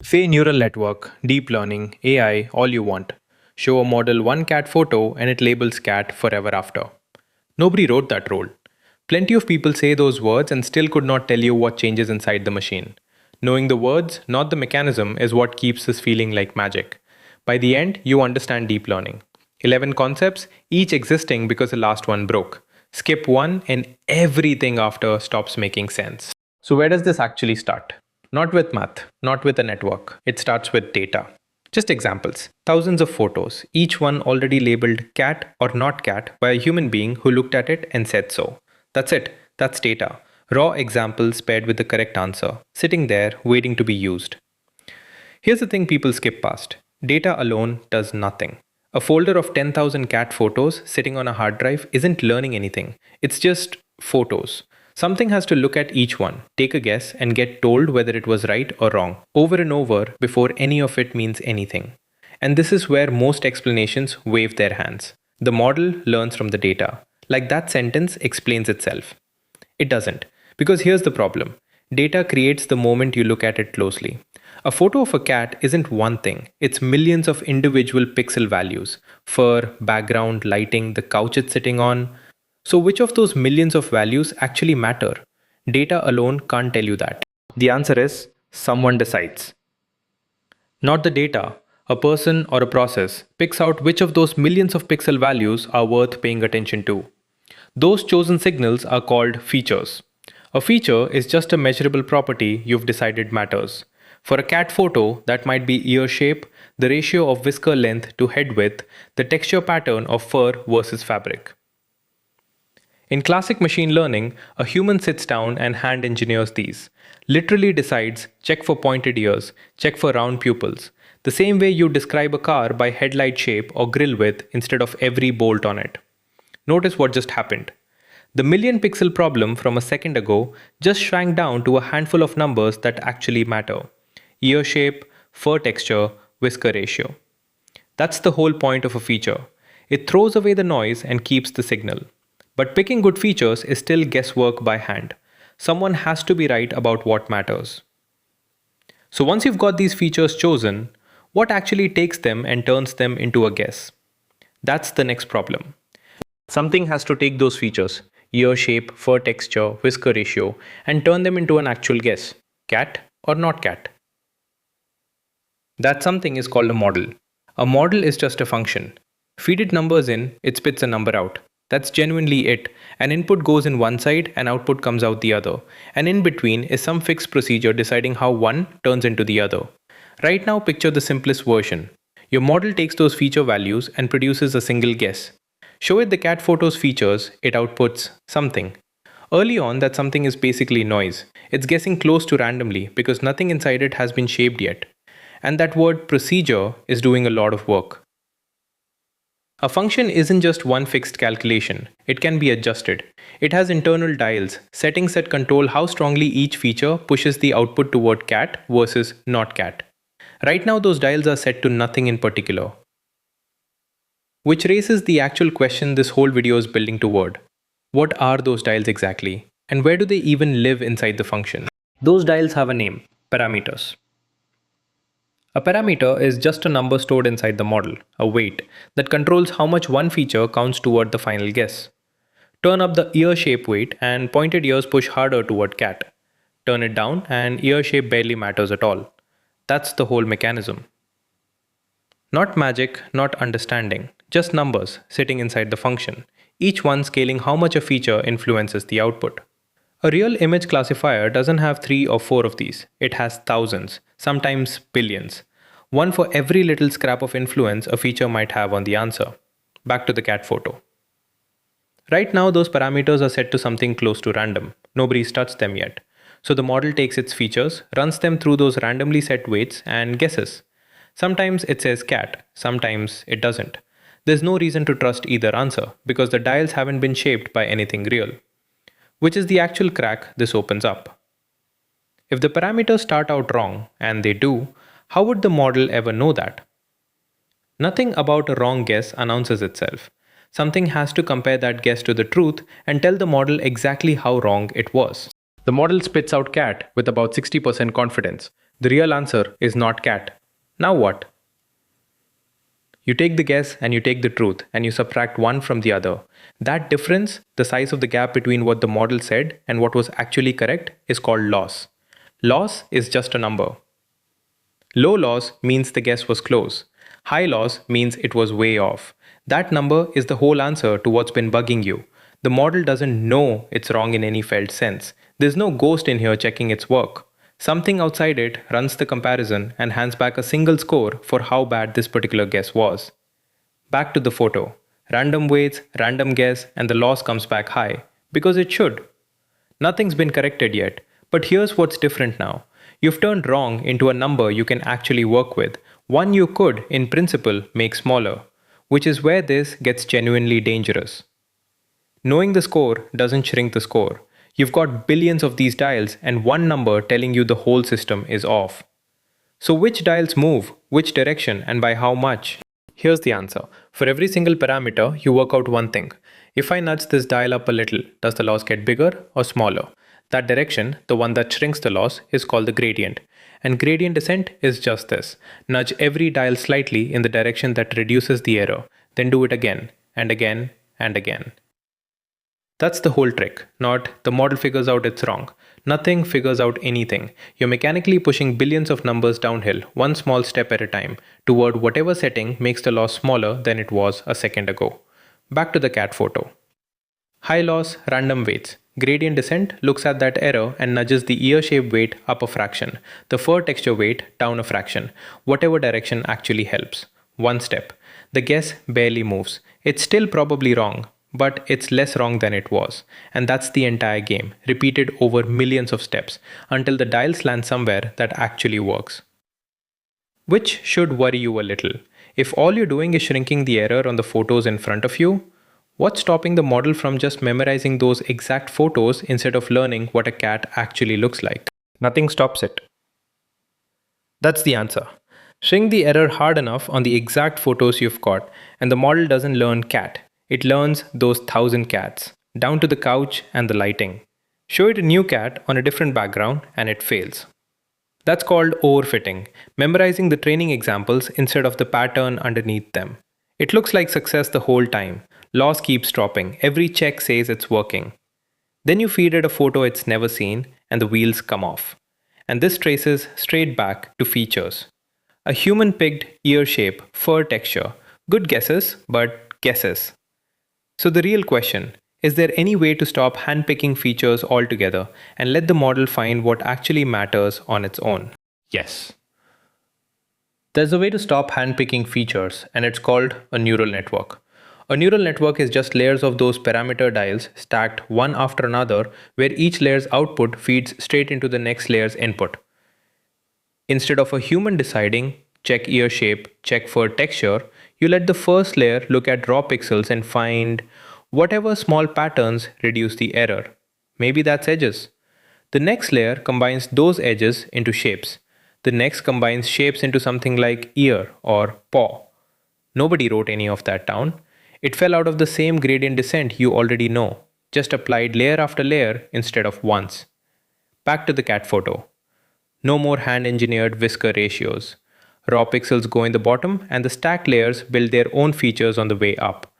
Say neural network, deep learning, AI, all you want. Show a model one cat photo and it labels cat forever after. Nobody wrote that rule. Plenty of people say those words and still could not tell you what changes inside the machine. Knowing the words, not the mechanism, is what keeps this feeling like magic. By the end, you understand deep learning. 11 concepts, each existing because the last one broke. Skip one and everything after stops making sense. So, where does this actually start? Not with math, not with a network. It starts with data. Just examples. Thousands of photos, each one already labeled cat or not cat by a human being who looked at it and said so. That's it. That's data. Raw examples paired with the correct answer, sitting there waiting to be used. Here's the thing people skip past. Data alone does nothing. A folder of 10,000 cat photos sitting on a hard drive isn't learning anything. It's just photos. Something has to look at each one, take a guess, and get told whether it was right or wrong, over and over before any of it means anything. And this is where most explanations wave their hands. The model learns from the data. Like that sentence explains itself. It doesn't. Because here's the problem. Data creates the moment you look at it closely. A photo of a cat isn't one thing, it's millions of individual pixel values: fur, background, lighting, the couch it's sitting on. So, which of those millions of values actually matter? Data alone can't tell you that. The answer is someone decides. Not the data. A person or a process picks out which of those millions of pixel values are worth paying attention to. Those chosen signals are called features. A feature is just a measurable property you've decided matters. For a cat photo, that might be ear shape, the ratio of whisker length to head width, the texture pattern of fur versus fabric. In classic machine learning, a human sits down and hand engineers these. Literally decides, check for pointed ears, check for round pupils. The same way you describe a car by headlight shape or grille width instead of every bolt on it. Notice what just happened. The million pixel problem from a second ago just shrank down to a handful of numbers that actually matter. Ear shape, fur texture, whisker ratio. That's the whole point of a feature. It throws away the noise and keeps the signal. But picking good features is still guesswork by hand. Someone has to be right about what matters. So once you've got these features chosen, what actually takes them and turns them into a guess? That's the next problem. Something has to take those features, ear shape, fur texture, whisker ratio, and turn them into an actual guess. Cat or not cat? That something is called a model. A model is just a function. Feed it numbers in, it spits a number out. That's genuinely it. An input goes in one side and output comes out the other. And in between is some fixed procedure deciding how one turns into the other. Right now, picture the simplest version. Your model takes those feature values and produces a single guess. Show it the cat photos features, it outputs something. Early on, that something is basically noise. It's guessing close to randomly because nothing inside it has been shaped yet. And that word procedure is doing a lot of work. A function isn't just one fixed calculation, it can be adjusted. It has internal dials, settings that control how strongly each feature pushes the output toward cat versus not cat. Right now, those dials are set to nothing in particular. Which raises the actual question this whole video is building toward. What are those dials exactly? And where do they even live inside the function? Those dials have a name: parameters. A parameter is just a number stored inside the model, a weight, that controls how much one feature counts toward the final guess. Turn up the ear shape weight and pointed ears push harder toward cat. Turn it down and ear shape barely matters at all. That's the whole mechanism. Not magic, not understanding, just numbers sitting inside the function, each one scaling how much a feature influences the output. A real image classifier doesn't have 3 or 4 of these, it has thousands, sometimes billions. One for every little scrap of influence a feature might have on the answer. Back to the cat photo. Right now, those parameters are set to something close to random. Nobody's touched them yet. So the model takes its features, runs them through those randomly set weights, and guesses. Sometimes it says cat, sometimes it doesn't. There's no reason to trust either answer because the dials haven't been shaped by anything real. Which is the actual crack this opens up. If the parameters start out wrong, and they do, how would the model ever know that? Nothing about a wrong guess announces itself. Something has to compare that guess to the truth and tell the model exactly how wrong it was. The model spits out cat with about 60% confidence. The real answer is not cat. Now what? You take the guess and you take the truth and you subtract one from the other. That difference, the size of the gap between what the model said and what was actually correct, is called loss. Loss is just a number. Low loss means the guess was close. High loss means it was way off. That number is the whole answer to what's been bugging you. The model doesn't know it's wrong in any felt sense. There's no ghost in here checking its work. Something outside it runs the comparison and hands back a single score for how bad this particular guess was. Back to the photo. Random weights, random guess, and the loss comes back high. Because it should. Nothing's been corrected yet, but here's what's different now. You've turned wrong into a number you can actually work with, one you could, in principle, make smaller, which is where this gets genuinely dangerous. Knowing the score doesn't shrink the score. You've got billions of these dials and one number telling you the whole system is off. So which dials move, which direction, and by how much? Here's the answer. For every single parameter, you work out one thing. If I nudge this dial up a little, does the loss get bigger or smaller? That direction, the one that shrinks the loss, is called the gradient. And gradient descent is just this. Nudge every dial slightly in the direction that reduces the error, then do it again, and again, and again. That's the whole trick, not the model figures out it's wrong. Nothing figures out anything. You're mechanically pushing billions of numbers downhill, one small step at a time, toward whatever setting makes the loss smaller than it was a second ago. Back to the cat photo. High loss, random weights. Gradient descent looks at that error and nudges the ear shape weight up a fraction, the fur texture weight down a fraction, whatever direction actually helps. One step. The guess barely moves. It's still probably wrong, but it's less wrong than it was. And that's the entire game, repeated over millions of steps, until the dials land somewhere that actually works. Which should worry you a little. If all you're doing is shrinking the error on the photos in front of you, what's stopping the model from just memorizing those exact photos instead of learning what a cat actually looks like? Nothing stops it. That's the answer. Shrink the error hard enough on the exact photos you've got, and the model doesn't learn cat. It learns those 1,000 cats, down to the couch and the lighting. Show it a new cat on a different background and it fails. That's called overfitting, memorizing the training examples instead of the pattern underneath them. It looks like success the whole time. Loss keeps dropping. Every check says it's working. Then you feed it a photo it's never seen and the wheels come off. And this traces straight back to features. A human-picked ear shape, fur texture. Good guesses, but guesses. So the real question, is there any way to stop handpicking features altogether and let the model find what actually matters on its own? Yes. There's a way to stop handpicking features, and it's called a neural network. A neural network is just layers of those parameter dials stacked one after another, where each layer's output feeds straight into the next layer's input. Instead of a human deciding, check ear shape, check fur texture, you let the first layer look at raw pixels and find whatever small patterns reduce the error. Maybe that's edges. The next layer combines those edges into shapes. The next combines shapes into something like ear or paw. Nobody wrote any of that down. It fell out of the same gradient descent you already know, just applied layer after layer instead of once. Back to the cat photo. No more hand-engineered whisker ratios. Raw pixels go in the bottom and the stacked layers build their own features on the way up.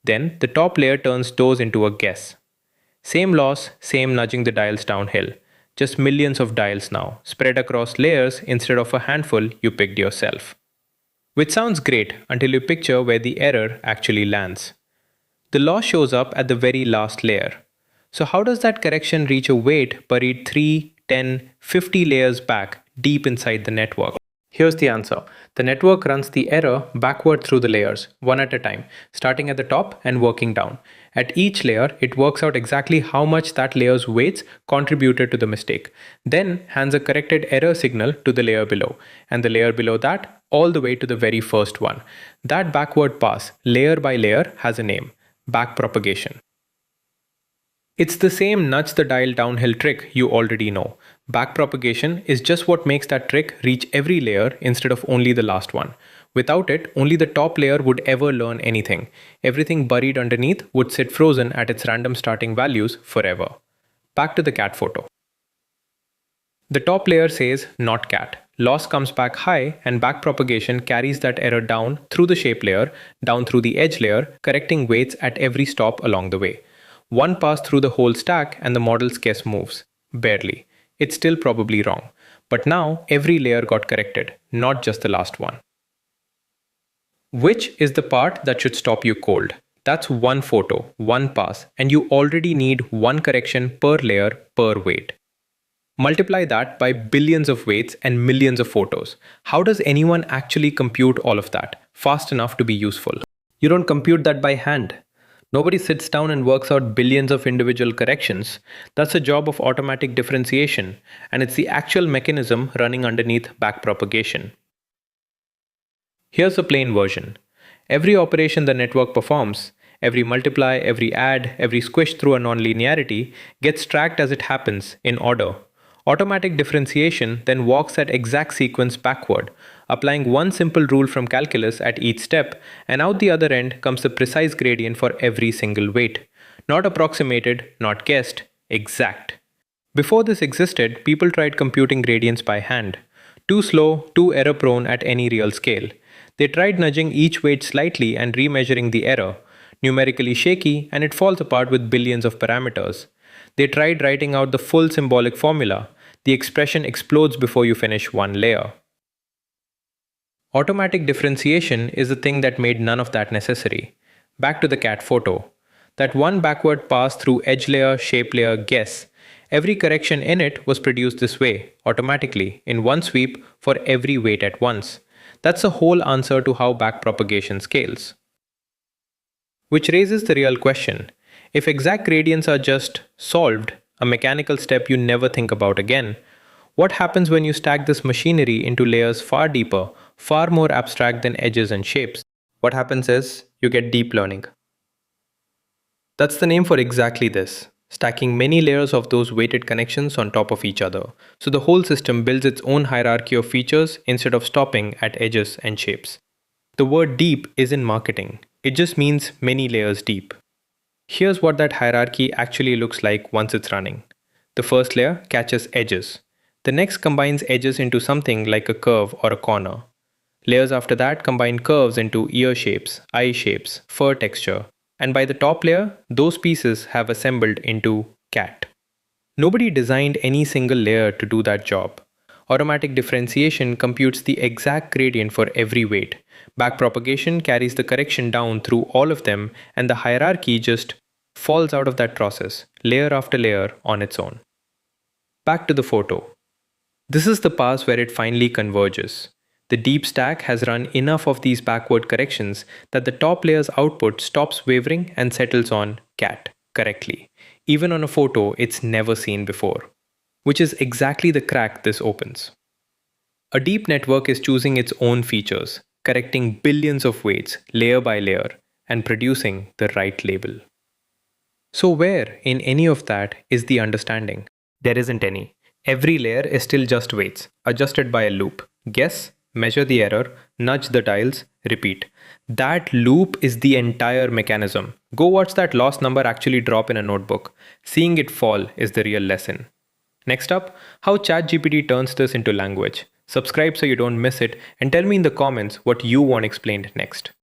Then the top layer turns those into a guess. Same loss, same nudging the dials downhill. Just millions of dials now, spread across layers instead of a handful you picked yourself. Which sounds great until you picture where the error actually lands. The loss shows up at the very last layer. So how does that correction reach a weight buried 3, 10, 50 layers back deep inside the network? Here's the answer. The network runs the error backward through the layers, one at a time, starting at the top and working down. At each layer, it works out exactly how much that layer's weights contributed to the mistake, then hands a corrected error signal to the layer below, and the layer below that, all the way to the very first one. That backward pass, layer by layer, has a name: backpropagation. It's the same nudge the dial downhill trick you already know. Backpropagation is just what makes that trick reach every layer instead of only the last one. Without it, only the top layer would ever learn anything. Everything buried underneath would sit frozen at its random starting values forever. Back to the cat photo. The top layer says not cat. loss comes back high, and backpropagation carries that error down through the shape layer, down through the edge layer, correcting weights at every stop along the way. One pass through the whole stack, and the model's guess moves. Barely. It's still probably wrong. But now, every layer got corrected, not just the last one. Which is the part that should stop you cold? That's one photo, one pass, and you already need one correction per layer per weight. Multiply that by billions of weights and millions of photos. How does anyone actually compute all of that fast enough to be useful? You don't compute that by hand. Nobody sits down and works out billions of individual corrections. That's a job of automatic differentiation, and it's the actual mechanism running underneath backpropagation. Here's a plain version. Every operation the network performs, every multiply, every add, every squish through a nonlinearity, gets tracked as it happens, in order. Automatic differentiation then walks that exact sequence backward, applying one simple rule from calculus at each step, and out the other end comes the precise gradient for every single weight. Not approximated, not guessed, exact. Before this existed, people tried computing gradients by hand. Too slow, too error prone at any real scale. They tried nudging each weight slightly and remeasuring the error. Numerically shaky, and it falls apart with billions of parameters. They tried writing out the full symbolic formula. The expression explodes before you finish one layer. Automatic differentiation is the thing that made none of that necessary. Back to the cat photo. That one backward pass through edge layer, shape layer, guess. Every correction in it was produced this way, automatically, in one sweep for every weight at once. That's the whole answer to how backpropagation scales. Which raises the real question. If exact gradients are just solved, a mechanical step you never think about again, what happens when you stack this machinery into layers far deeper, far more abstract than edges and shapes? What happens is you get deep learning. That's the name for exactly this, stacking many layers of those weighted connections on top of each other, so the whole system builds its own hierarchy of features instead of stopping at edges and shapes. The word deep is in marketing. It just means many layers deep. Here's what that hierarchy actually looks like once it's running. The first layer catches edges. The next combines edges into something like a curve or a corner. Layers after that combine curves into ear shapes, eye shapes, fur texture, and by the top layer, those pieces have assembled into cat. Nobody designed any single layer to do that job. Automatic differentiation computes the exact gradient for every weight. Backpropagation carries the correction down through all of them, and the hierarchy just falls out of that process, layer after layer on its own. Back to the photo. This is the pass where it finally converges. The deep stack has run enough of these backward corrections that the top layer's output stops wavering and settles on cat correctly, even on a photo it's never seen before. Which is exactly the crack this opens. A deep network is choosing its own features, correcting billions of weights layer by layer, and producing the right label. So where in any of that is the understanding? There isn't any. Every layer is still just weights, adjusted by a loop. Guess, measure the error, nudge the dials, repeat. That loop is the entire mechanism. Go watch that loss number actually drop in a notebook. Seeing it fall is the real lesson. Next up, how ChatGPT turns this into language. Subscribe so you don't miss it, and tell me in the comments what you want explained next.